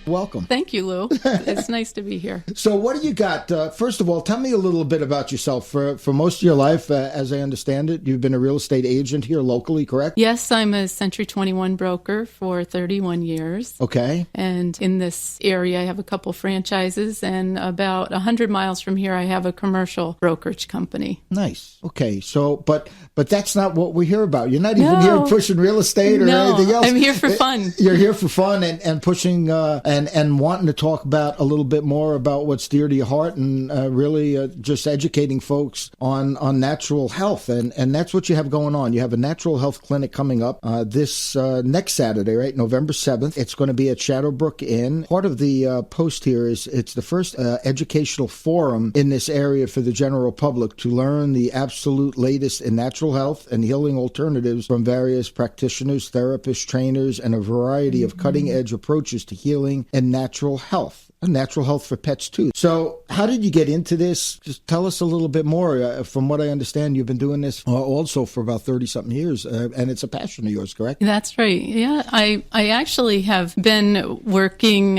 Welcome. Thank you, Lou. It's nice to be here. So what do you got? First of all, tell me a little bit about yourself. For most of your life, as I understand it, you've been a real estate agent here locally, correct? Yes, I'm a Century 21 broker for 31 years. Okay. And in this area, I have a couple franchises, and about 100 miles from here, I have a commercial brokerage company. Nice. Okay. So, but that's not what we hear about. You're not even here pushing real estate or anything else. I'm here for fun. You're here for fun and pushing and wanting to talk about a little bit more about what's dear to your heart and really just educating folks on natural health. And that's what you have going on. You have a natural health clinic coming up this next Saturday, right? November 7th. It's going to be at Shadowbrook Inn. Part of the post here is it's the first educational forum in this area for the general public to learn the absolute latest in natural health and healing alternatives from various practitioners, therapists, trainers, and a variety of cutting-edge approaches to healing and natural health. Natural health for pets, too. So how did you get into this? Just tell us a little bit more. From what I understand, you've been doing this also for about 30-something years, and it's a passion of yours, correct? That's right. Yeah, I actually have been working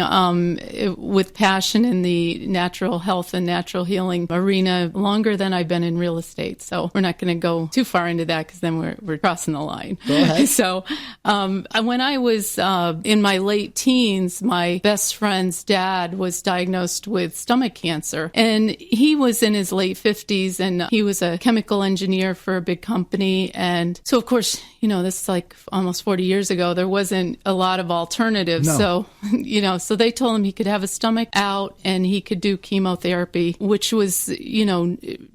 with passion in the natural health and natural healing arena longer than I've been in real estate. So we're not going to go too far into that because then we're crossing the line. Go ahead. So when I was in my late teens, my best friend's dad was diagnosed with stomach cancer, and he was in his late 50s, and he was a chemical engineer for a big company. And so, of course, this is like almost 40 years ago, there wasn't a lot of alternatives. No. So, so they told him he could have a stomach out and he could do chemotherapy, which was,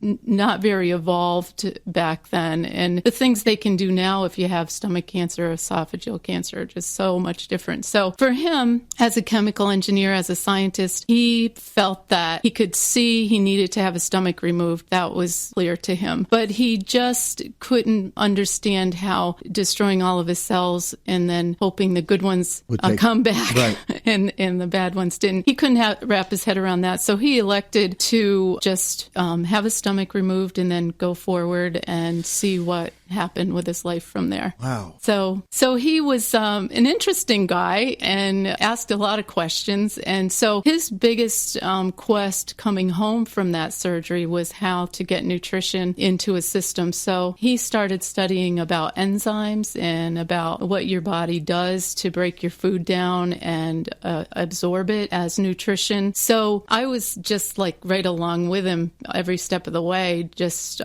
not very evolved back then. And the things they can do now if you have stomach cancer, esophageal cancer, are just so much different. So for him, as a chemical engineer, as a scientist, he felt that he could see he needed to have a stomach removed. That was clear to him. But he just couldn't understand how destroying all of his cells and then hoping the good ones come back, right, and the bad ones didn't. He couldn't wrap his head around that. So he elected to just have a stomach removed and then go forward and see what happened with his life from there. Wow. So he was an interesting guy and asked a lot of questions. And so his biggest quest coming home from that surgery was how to get nutrition into his system. So he started studying about enzymes and about what your body does to break your food down and absorb it as nutrition. So I was just like right along with him every step of the way, just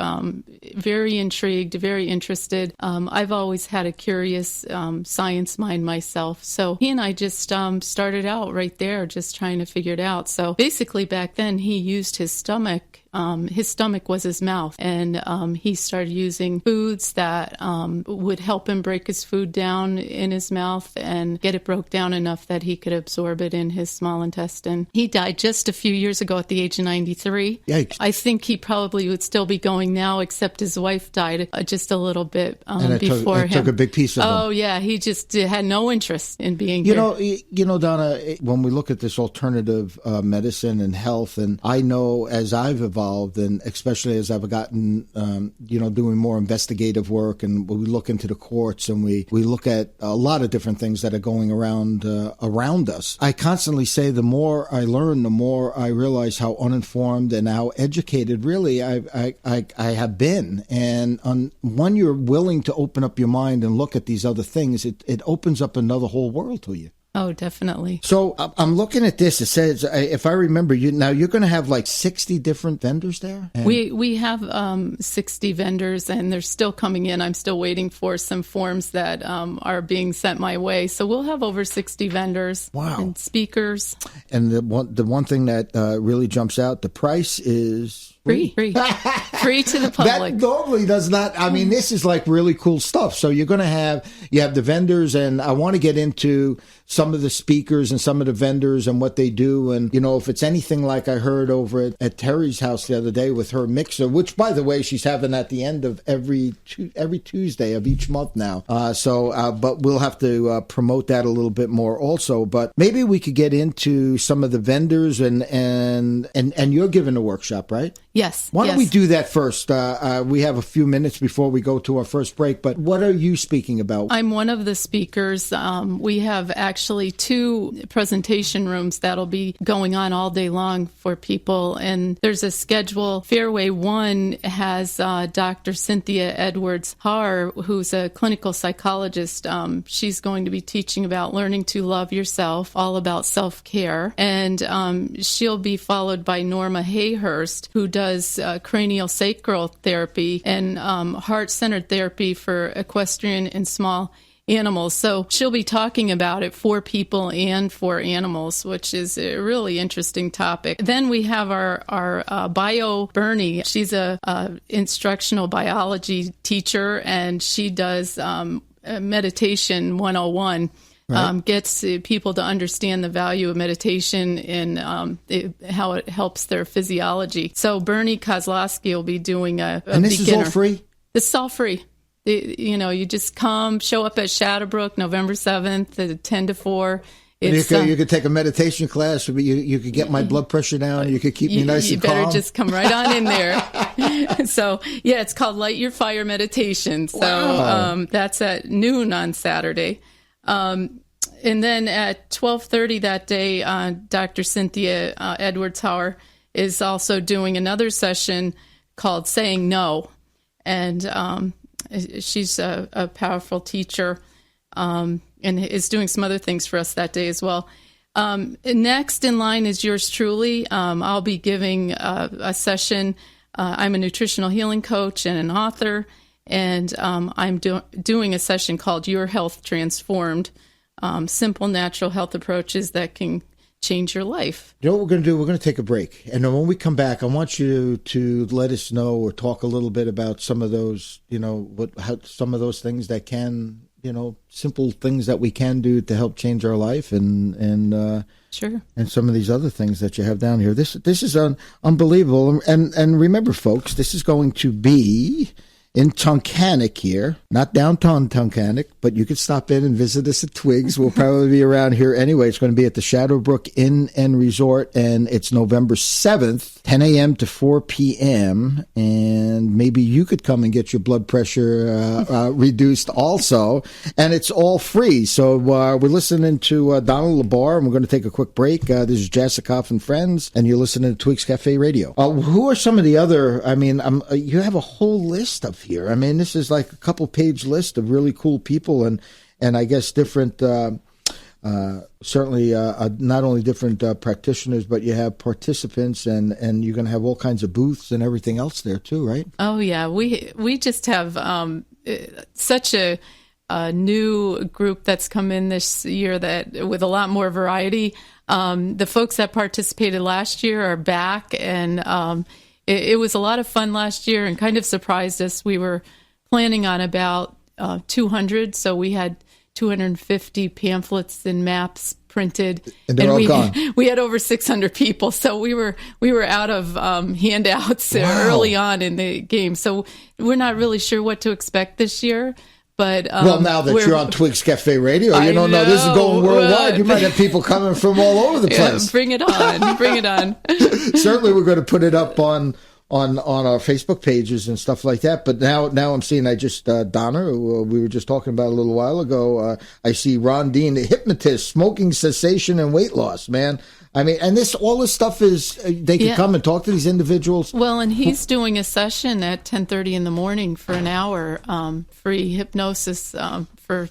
very intrigued, very interested. I've always had a curious science mind myself. So he and I just started out right there, just trying to figure it out. So basically back then he used his stomach. His stomach was his mouth, and he started using foods that would help him break his food down in his mouth and get it broke down enough that he could absorb it in his small intestine. He died just a few years ago at the age of 93. Yikes. I think he probably would still be going now, except his wife died just a little bit before him. It took a big piece of him. Oh, yeah. He just had no interest in being here. Donna, when we look at this alternative medicine and health, and I know as I've evolved, and especially as I've gotten, doing more investigative work, and we look into the courts and we look at a lot of different things that are going around us. I constantly say the more I learn, the more I realize how uninformed and how educated really I have been. And when you're willing to open up your mind and look at these other things, it opens up another whole world to you. Oh, definitely. So I'm looking at this. It says, if I remember, you're going to have like 60 different vendors there? We have 60 vendors, and they're still coming in. I'm still waiting for some forms that are being sent my way. So we'll have over 60 vendors. Wow. And speakers. And the one thing that really jumps out, the price is... Free to the public. That normally does not. I mean, this is like really cool stuff. So you have the vendors, and I want to get into some of the speakers and some of the vendors and what they do. And, if it's anything like I heard over at Terry's house the other day with her mixer, which, by the way, she's having at the end of every Tuesday of each month now. But we'll have to promote that a little bit more also. But maybe we could get into some of the vendors and you're giving a workshop, right? Yes. Why don't we do that first? We have a few minutes before we go to our first break, but what are you speaking about? I'm one of the speakers. We have actually 2 presentation rooms that'll be going on all day long for people, and there's a schedule. Fairway 1 has Dr. Cynthia Edwards-Haar, who's a clinical psychologist. She's going to be teaching about learning to love yourself, all about self-care, and she'll be followed by Norma Hayhurst, who does cranial sacral therapy and heart-centered therapy for equestrian and small animals. So she'll be talking about it for people and for animals, which is a really interesting topic. Then we have our bio Bernie. She's a instructional biology teacher, and she does meditation 101. Right. Gets people to understand the value of meditation and how it helps their physiology. So Bernie Kozlowski will be doing a and this beginner. Is all free? This is all free. You just show up at Shadowbrook November 7th at 10 to 4. You could take a meditation class. You could get my blood pressure down. You could keep me nice and calm. You better just come right on in there. So, yeah, it's called Light Your Fire Meditation. So that's at noon on Saturday. And then at 12:30 that day, Dr. Cynthia Edwards-Haar is also doing another session called Saying No. And she's a powerful teacher and is doing some other things for us that day as well. Next in line is yours truly. I'll be giving a session. I'm a nutritional healing coach and an author. And I'm doing a session called Your Health Transformed, simple natural health approaches that can change your life. You know what we're going to do? We're going to take a break. And then when we come back, I want you to let us know or talk a little bit about some of those, some of those things that can, simple things that we can do to help change our life and sure. And some of these other things that you have down here. This is unbelievable. And remember, folks, this is going to be in Tunkhqnnock here, not downtown Tunkhqnnock, but you could stop in and visit us at Twigs. We'll probably be around here anyway. It's going to be at the Shadowbrook Inn and Resort, and it's November 7th, 10 a.m. to 4 p.m., and maybe you could come and get your blood pressure reduced also, and it's all free. So we're listening to Donna LaBar, and we're going to take a quick break. This is Jasikoff and Friends, and you're listening to Twigs Cafe Radio. Who are some of the other, you have a whole list of here. This is like a couple-page list of really cool people and I guess different, certainly not only different practitioners, but you have participants and you're going to have all kinds of booths and everything else there too, right? Oh, yeah. We just have such a new group that's come in this year that with a lot more variety. The folks that participated last year are back, and it was a lot of fun last year and kind of surprised us. We were planning on about 200, so we had 250 pamphlets and maps printed, and they're all gone. We had over 600 people, so we were out of handouts early on in the game. So we're not really sure what to expect this year. But now that you're on Twigs Cafe Radio, you don't know this is going worldwide. You might have people coming from all over the place. Yeah, bring it on, bring it on. Certainly, we're going to put it up on our Facebook pages and stuff like that. But now I'm seeing, Donna, who we were just talking about a little while ago, I see Ron Dean, the hypnotist, smoking cessation and weight loss, man. And all this stuff is, they can come and talk to these individuals. Well, and he's doing a session at 10:30 in the morning for an hour, free hypnosis for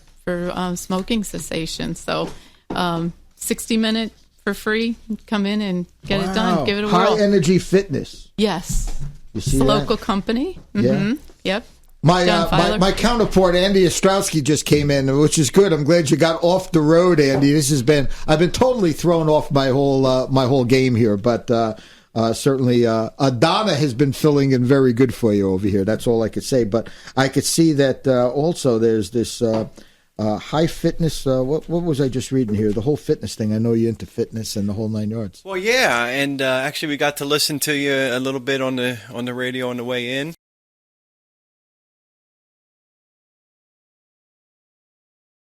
smoking cessation. So 60-minute for free. Come in and get it done. Give it a whirl. High Energy Fitness. Yes. You see it's a that? local company. Mm-hmm. Yeah. Yep. My counterpart, Andy Ostrowski, just came in, which is good. I'm glad you got off the road, Andy. I've been totally thrown off my whole game here, but certainly Donna has been filling in very good for you over here. That's all I could say. But I could see that also there's this high fitness. What was I just reading here? The whole fitness thing. I know you're into fitness and the whole 9 yards. Well, yeah, and actually we got to listen to you a little bit on the radio on the way in.